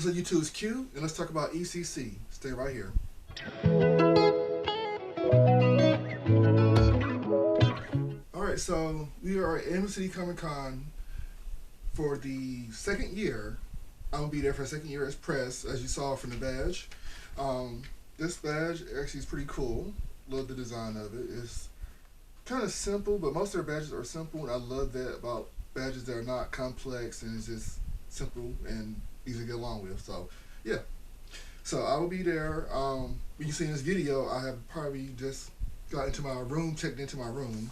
What's up, YouTube? It's Q, and let's talk about ECC. Stay right here. All right, so we are at Amity City Comic Con for the second year. I'm gonna be there for the second year as press, as you saw from the badge. Um, this badge actually is pretty cool. Love the design of it. It's kind of simple, but most of their badges are simple, and I love that about badges that are not complex and it's just simple and easy to get along with. So, yeah. So I will be there. When you see this video, I have probably just got into my room, checked into my room.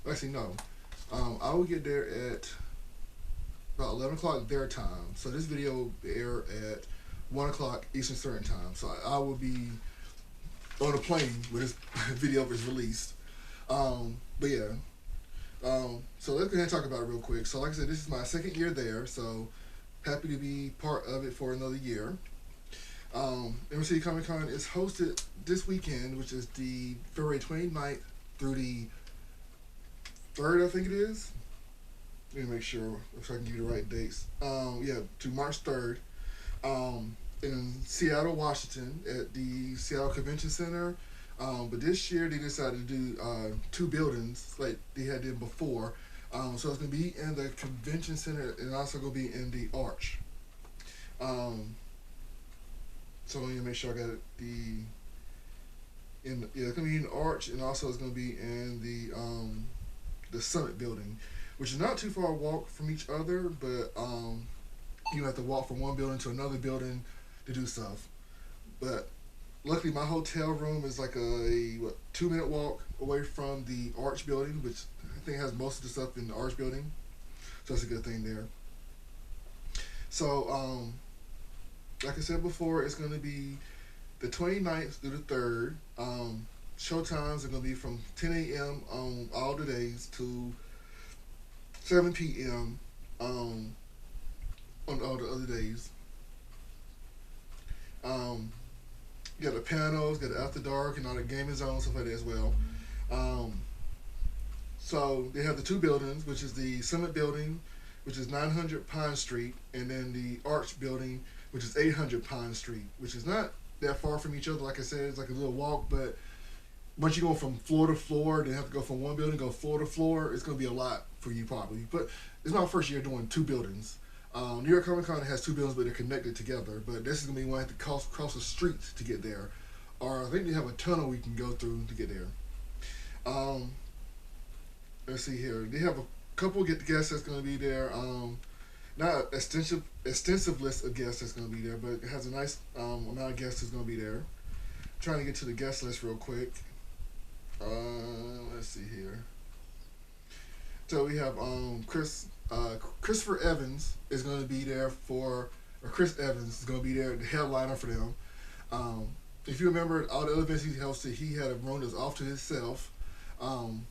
Actually, no. I will get there at about 11 o'clock their time. So this video will air at 1 o'clock Eastern Standard Time. So I will be on a plane when this video is released. But yeah. So let's go ahead and talk about it real quick. So like I said, this is my second year there. So happy to be part of it for another year. Emerald City Comic Con is hosted this weekend, which is the February 29th through the 3rd, I think it is. Let me make sure if I can give you the right dates. Yeah, to March 3rd in Seattle, Washington at the Seattle Convention Center. But this year they decided to do two buildings like they had done before. So it's going to be in the Convention Center and also going to be in the Arch. So let me make sure I got it's gonna be in the Arch and also it's gonna be in the Summit building, which is not too far a walk from each other, but you have to walk from one building to another building to do stuff. But luckily my hotel room is like a 2-minute walk away from the Arch building, which I think has most of the stuff in the Arch building. So that's a good thing there. So like I said before, it's going to be the 29th through the 3rd. Show times are going to be from 10 a.m. on all the days to 7 p.m. On all the other days. You got the panels, got the after dark, and all the gaming zones, stuff like that as well. So they have the two buildings, which is the Summit building, which is 900 Pine Street, and then the Arch building, which is 800 Pine Street, which is not that far from each other. Like I said, it's like a little walk, but once you go from floor to floor, then have to go from one building, go floor to floor, it's going to be a lot for you probably. But it's my first year doing two buildings. New York Comic Con has two buildings, but they're connected together. But this is going to be one have to cross the street to get there. Or I think they have a tunnel we can go through to get there. Um, let's see here. They have a couple get guests that's going to be there. Not an extensive list of guests that's going to be there, but it has a nice amount of guests that's going to be there. Trying to get to the guest list real quick. Let's see here. So we have Christopher Evans is going to be there or Chris Evans is going to be there, the headliner for them. If you remember all the other events he hosted, he had a room that's off to himself. Um,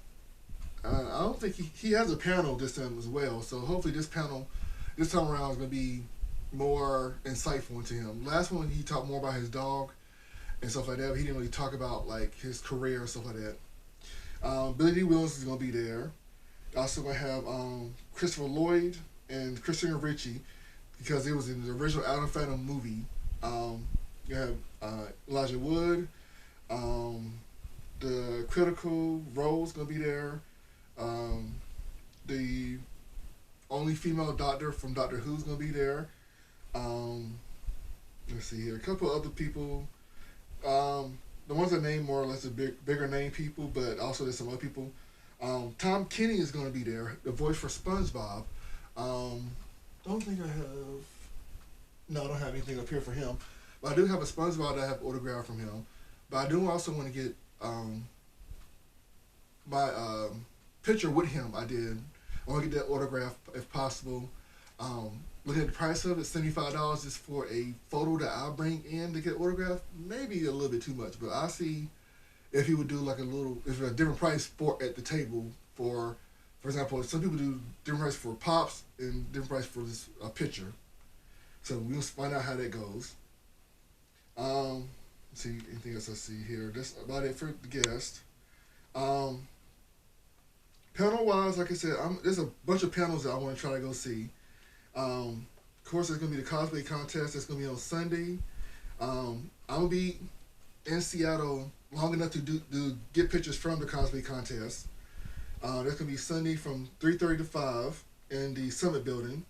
I don't think he has a panel this time as well, so hopefully this time around is going to be more insightful into him. Last one he talked more about his dog and stuff like that. But he didn't really talk about like his career and stuff like that. Billy D. Williams is gonna be there. Also gonna have Christopher Lloyd and Christina Ricci because it was in the original Adam Phantom movie. You have Elijah Wood. The Critical Role's gonna be there. The only female doctor from Doctor Who's gonna be there. Um, let's see here. A couple other people. The ones I named more or less are bigger name people, but also there's some other people. Tom Kenny is going to be there, the voice for SpongeBob. Don't think I have. No, I don't have anything up here for him. But I do have a SpongeBob that I have autographed from him. But I do also want to get my picture with him. I want to get that autograph if possible. Looking at the price of it, $75 is for a photo that I'll bring in to get autographed. Maybe a little bit too much, but I'll see if he would do like if a different price for at the table for example, some people do different price for pops and different price for this picture. So we'll find out how that goes. Let's see anything else I see here. That's about it for the guest. Um, Panel wise, like I said, there's a bunch of panels that I want to try to go see. course, there's gonna be the cosplay contest. That's gonna be on Sunday. I'm gonna be in Seattle long enough to get pictures from the cosplay contest. That's gonna be Sunday from 3:30 to 5 in the Summit Building.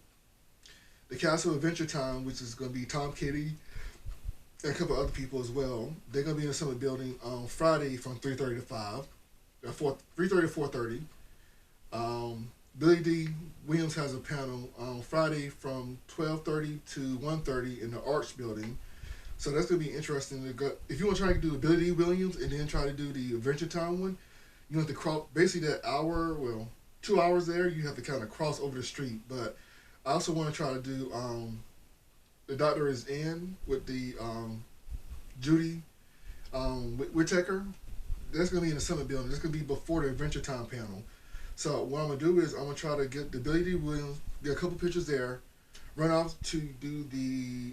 The Castle Adventure Time, which is gonna be Tom Kitty and a couple other people as well. They're gonna be in the Summit Building on Friday from 3:30 to 5, 3:30 to 4:30. Billy D. Williams has a panel on Friday from 12:30 to 1:30 in the Arch Building. So that's gonna be interesting. To go, if you want to try to do the Billy D. Williams and then try to do the Adventure Time one, you have to cross basically that hour, well, 2 hours there. You have to kind of cross over the street. But I also want to try to do the Doctor is in with the Judy Whittaker. That's gonna be in the Summit Building. That's gonna be before the Adventure Time panel. So what I'm gonna do is I'm gonna try to get the Billy D. Williams, get a couple pictures there, run off to do the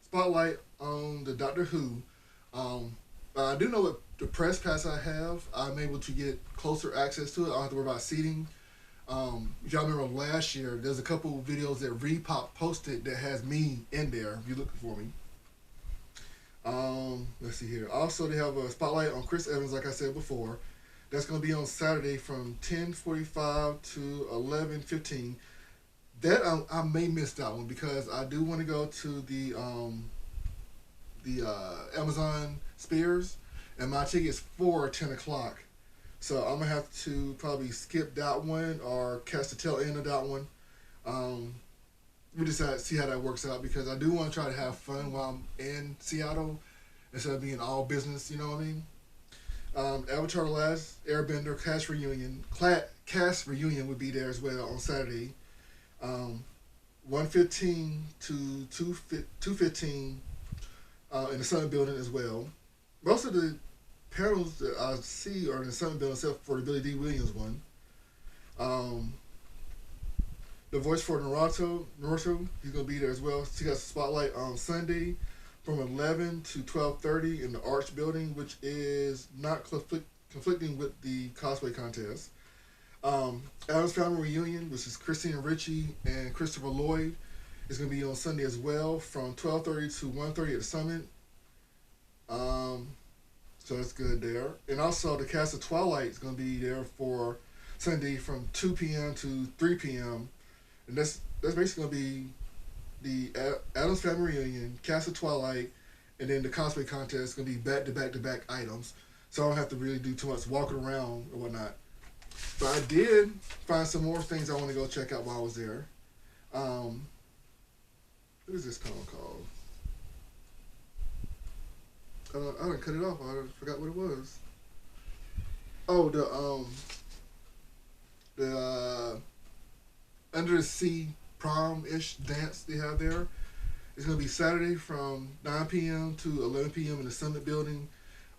spotlight on the Doctor Who. I do know what the press pass I have. I'm able to get closer access to it. I don't have to worry about seating. If y'all remember last year, there's a couple of videos that Repop posted that has me in there. If you're looking for me. Let's see here. Also, they have a spotlight on Chris Evans, like I said before. That's going to be on Saturday from 10:45 to 11:15. That I may miss that one because I do want to go to the Amazon Spears, and my ticket's for 10 o'clock. So I'm gonna have to probably skip that one or catch the tail end of that one. We decide see how that works out because I do want to try to have fun while I'm in Seattle instead of being all business. You know what I mean? Avatar: The Last Airbender cast reunion would be there as well on Saturday, 1:15 to 2:15 in the Summit Building as well. Most of the panels that I see are in the Summit Building except for the Billy D. Williams one. The voice for Naruto, he's gonna be there as well. She got a spotlight on Sunday from 11 to 12:30 in the Arch Building, which is not conflicting with the cosplay contest. Addams Family Reunion, which is Christina Ricci and Christopher Lloyd, is going to be on Sunday as well from 12:30 to 1:30 at the Summit. So that's good there. And also the cast of Twilight is going to be there for Sunday from 2 p.m. to 3 p.m. And that's basically going to be the Addams Family Reunion, cast of Twilight, and then the cosplay contest is going to be back to back to back items. So I don't have to really do too much walking around or whatnot. But I did find some more things I want to go check out while I was there. What is this column called? I didn't cut it off. I forgot what it was. Oh, the Under the Sea prom-ish dance they have there. It's going to be Saturday from 9 p.m. to 11 p.m. in the Summit Building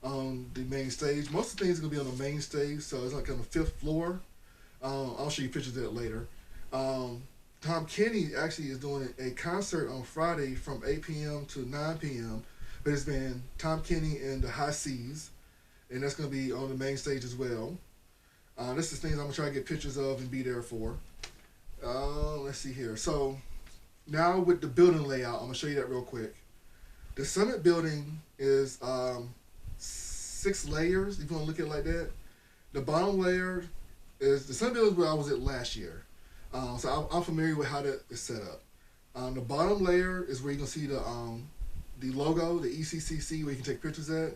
on the main stage. Most of the things are going to be on the main stage, so it's like on the 5th floor. I'll show you pictures of that later. Tom Kenny actually is doing a concert on Friday from 8 p.m. to 9 p.m. But it's been Tom Kenny and the High Seas, and that's going to be on the main stage as well. This is things I'm going to try to get pictures of and be there for. Let's see here. So now with the building layout, I'm going to show you that real quick. The Summit Building is 6 layers, if you want to look at it like that. The bottom layer is the Summit Building is where I was at last year. So I'm familiar with how that is set up. The bottom layer is where you're going to see the logo, the ECCC, where you can take pictures at.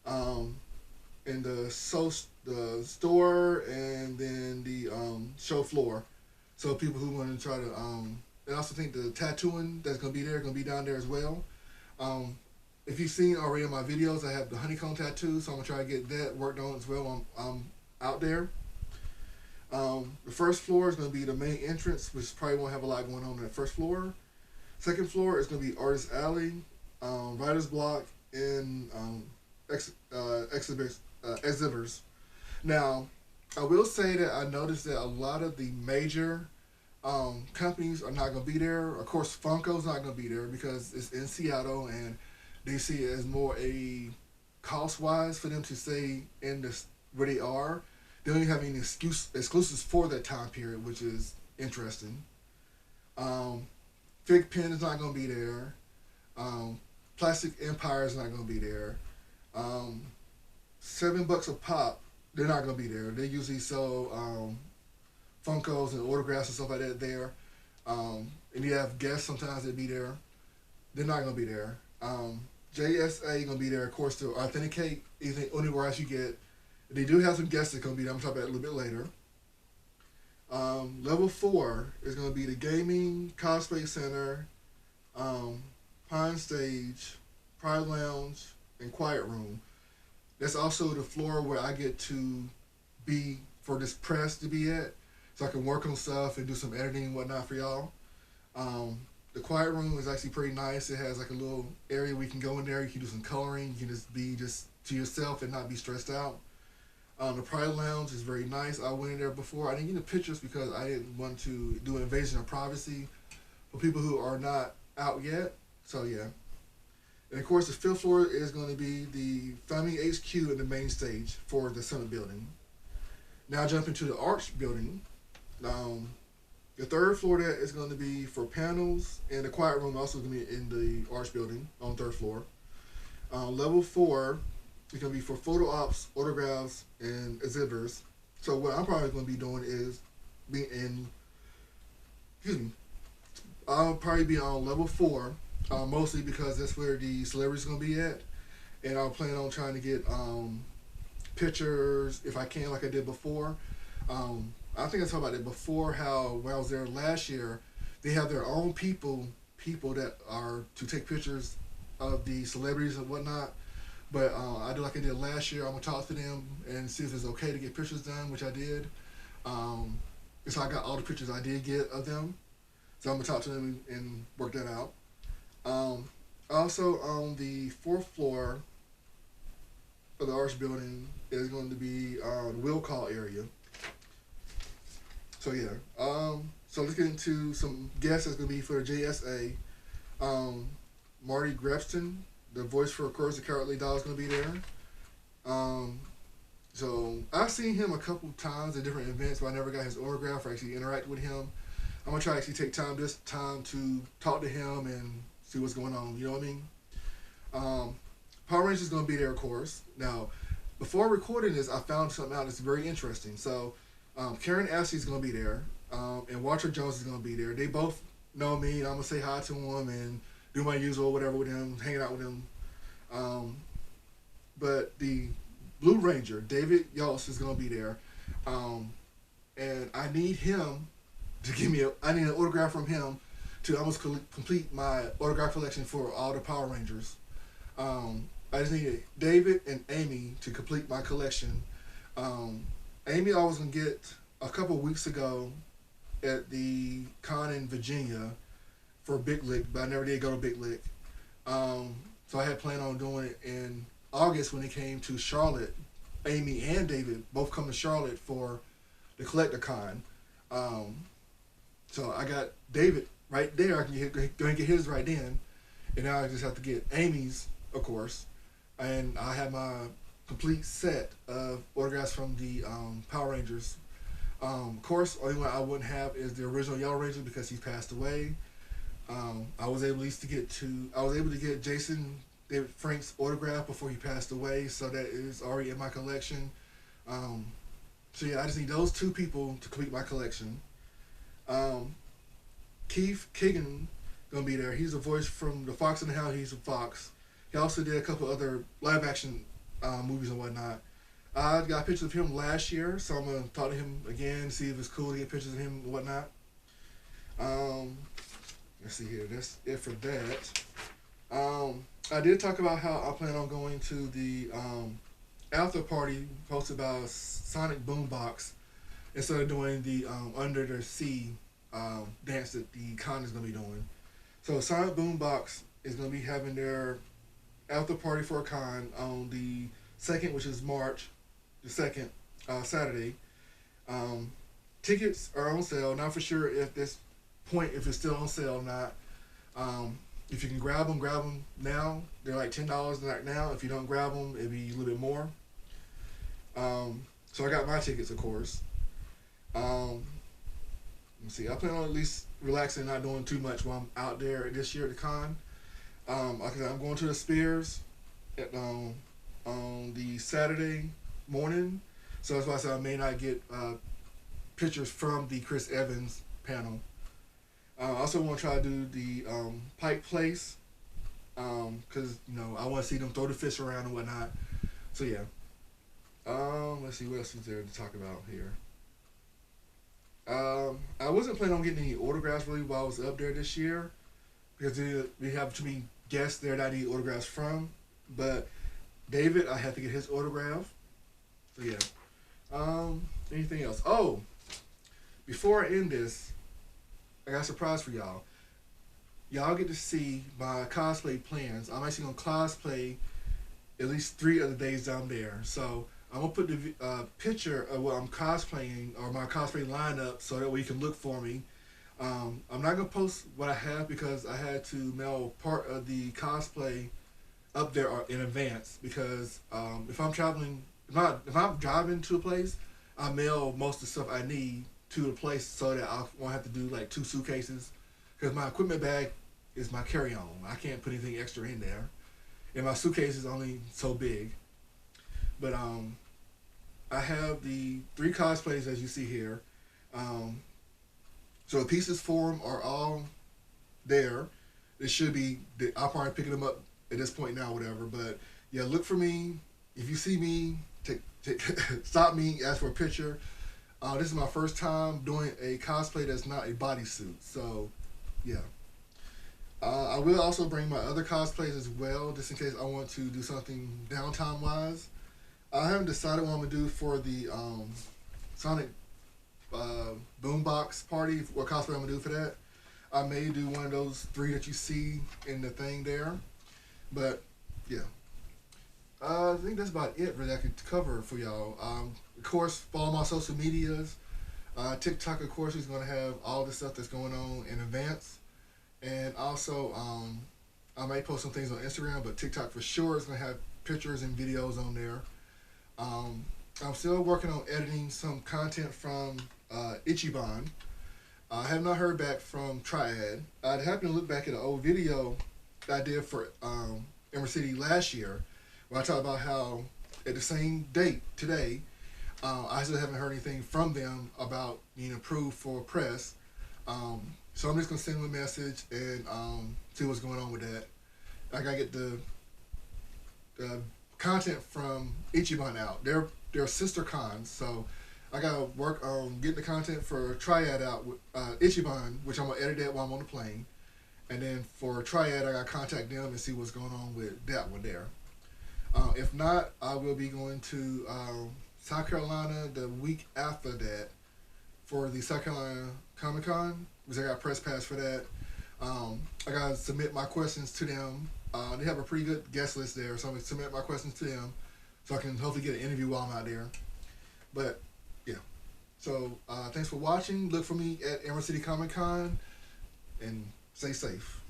And the store, and then the show floor. So people who want to try to, and I also think the tattooing that's going to be there, going to be down there as well. If you've seen already in my videos, I have the honeycomb tattoo, so I'm going to try to get that worked on as well while I'm out there. The first floor is going to be the main entrance, which probably won't have a lot going on that first floor. Second floor is going to be Artist Alley, Writer's Block, and exhibitors. Now, I will say that I noticed that a lot of the major companies are not going to be there. Of course, Funko's not going to be there because it's in Seattle, and they see it as more a cost-wise for them to stay in this where they are. They don't even have any exclusives for that time period, which is interesting. Fig Pen is not going to be there. Plastic Empire is not going to be there. Um, $7 a pop, they're not going to be there. They usually sell Funkos and autographs and stuff like that there. And you have guests sometimes that be there. They're not going to be there. JSA going to be there, of course, to authenticate anything, anywhere else you get. They do have some guests that going to be there. I'm talking about that a little bit later. Level 4 is going to be the Gaming Cosplay Center, Pine Stage, Pride Lounge, and Quiet Room. That's also the floor where I get to be for this press to be at, so I can work on stuff and do some editing and whatnot for y'all. The Quiet Room is actually pretty nice. It has like a little area where you can go in there. You can do some coloring. You can just be just to yourself and not be stressed out. The Pride Lounge is very nice. I went in there before. I didn't get the pictures because I didn't want to do an invasion of privacy for people who are not out yet. So yeah. And of course, the fifth floor is going to be the Family HQ in the main stage for the Summit Building. Now jumping to the Arch Building. The third floor that is going to be for panels, and the Quiet Room also going to be in the Arch Building on the third floor. Level 4 is going to be for photo ops, autographs, and exhibitors. So what I'm probably going to be doing is I'll probably be on level 4, mostly because that's where the celebrities are going to be at. And I'll plan on trying to get pictures, if I can, like I did before. I think I talked about it before, how when I was there last year, they have their own people that are to take pictures of the celebrities and whatnot. But I do like I did last year. I'm going to talk to them and see if it's okay to get pictures done, which I did. And so I got all the pictures I did get of them. So I'm going to talk to them and work that out. Also, on the 4th floor of the Arch Building is going to be the will call area. So yeah, so let's get into some guests that's going to be for the JSA. Marty Grepston, the voice for Courage the Cowardly Dog, is going to be there. So I've seen him a couple times at different events, but I never got his autograph or actually interact with him. I'm going to try to actually take this time to talk to him and see what's going on, you know what I mean? Power Rangers is going to be there, of course. Now, before recording this, I found something out that's very interesting. So, Karen Ashley is going to be there, and Walter Jones is going to be there. They both know me, and I'm going to say hi to them and do my usual whatever with them, hanging out with them. But the Blue Ranger, David Yost, is going to be there. And I need him to give me I need an autograph from him to almost complete my autograph collection for all the Power Rangers. I just needed David and Amy to complete my collection. Amy I was going to get a couple weeks ago at the con in Virginia for Big Lick, but I never did go to Big Lick. So I had planned on doing it in August when it came to Charlotte. Amy and David both come to Charlotte for the Collector Con. So I got David right there. I can go and get his right then. And now I just have to get Amy's, of course. And I have my complete set of autographs from the Power Rangers. Of course, only one I wouldn't have is the original Yellow Ranger because he's passed away. I was able to get Jason David Frank's autograph before he passed away, so that is already in my collection. So yeah, I just need those two people to complete my collection. Keith Keegan gonna be there. He's a voice from The Fox and the Hound. He's a Fox. He also did a couple other live action movies and whatnot. I got pictures of him last year, so I'm gonna talk to him again, see if it's cool to get pictures of him and whatnot. Let's see here. That's it for that. I did talk about how I plan on going to the after party hosted by Sonic Boombox instead of doing the Under the Sea dance that the con is going to be doing. So Sonic Boombox is going to be having their after party for a con on the 2nd, which is March the 2nd, Saturday. Tickets are on sale. Not for sure if this point if it's still on sale or not. If you can grab them now. They're like $10 right now. If you don't grab them, it'd be a little bit more. So I got my tickets, of course. Let me see. I plan on at least relaxing, not doing too much while I'm out there this year at the con. Like I said, I'm going to the Spears on the Saturday morning, so that's why I said I may not get pictures from the Chris Evans panel. I also want to try to do the Pike Place because I want to see them throw the fish around and whatnot. So yeah. Let's see what else is there to talk about here. I wasn't planning on getting any autographs really while I was up there this year because we have too many guests there that I need autographs from. But David, I had to get his autograph. So yeah. Anything else? Oh, before I end this, I got a surprise for y'all. Y'all get to see my cosplay plans. I'm actually gonna cosplay at least 3 of the days I'm there. So I'm gonna put the picture of what I'm cosplaying or my cosplay lineup so that way you can look for me. I'm not gonna post what I have because I had to mail part of the cosplay up there in advance because if I'm traveling, if I'm driving to a place, I mail most of the stuff I need to the place so that I won't have to do like 2 suitcases because my equipment bag is my carry-on. I can't put anything extra in there, and my suitcase is only so big. But I have the 3 cosplays as you see here. So the pieces for them are all there. It should be. I'll probably pick them up at this point now, whatever. But yeah, look for me. If you see me, stop me, ask for a picture. This is my first time doing a cosplay that's not a bodysuit. So yeah. I will also bring my other cosplays as well, just in case I want to do something downtime wise. I haven't decided what I'm gonna do for the Sonic Boombox party. What cosplay I'm gonna do for that? I may do one of those 3 that you see in the thing there, but yeah. I think that's about it really I could cover for y'all. Of course, follow my social medias. TikTok, of course, is gonna have all the stuff that's going on in advance. And also, I might post some things on Instagram, but TikTok for sure is going to have pictures and videos on there. I'm still working on editing some content from Ichiban. I have not heard back from Triad. I'd happen to look back at an old video that I did for Emerald City last year, where I talked about how at the same date today, I still haven't heard anything from them about being approved for press. So I'm just gonna send them a message and see what's going on with that. I gotta get the content from Ichiban out. They're sister cons, so I gotta work on getting the content for Triad out with Ichiban, which I'm gonna edit that while I'm on the plane. And then for Triad, I gotta contact them and see what's going on with that one there. If not, I will be going to South Carolina the week after that for the South Carolina Comic Con because I got press pass for that. I gotta submit my questions to them. They have a pretty good guest list there, so I'm gonna submit my questions to them so I can hopefully get an interview while I'm out there. But yeah, so thanks for watching. Look for me at Emerald City Comic Con and stay safe.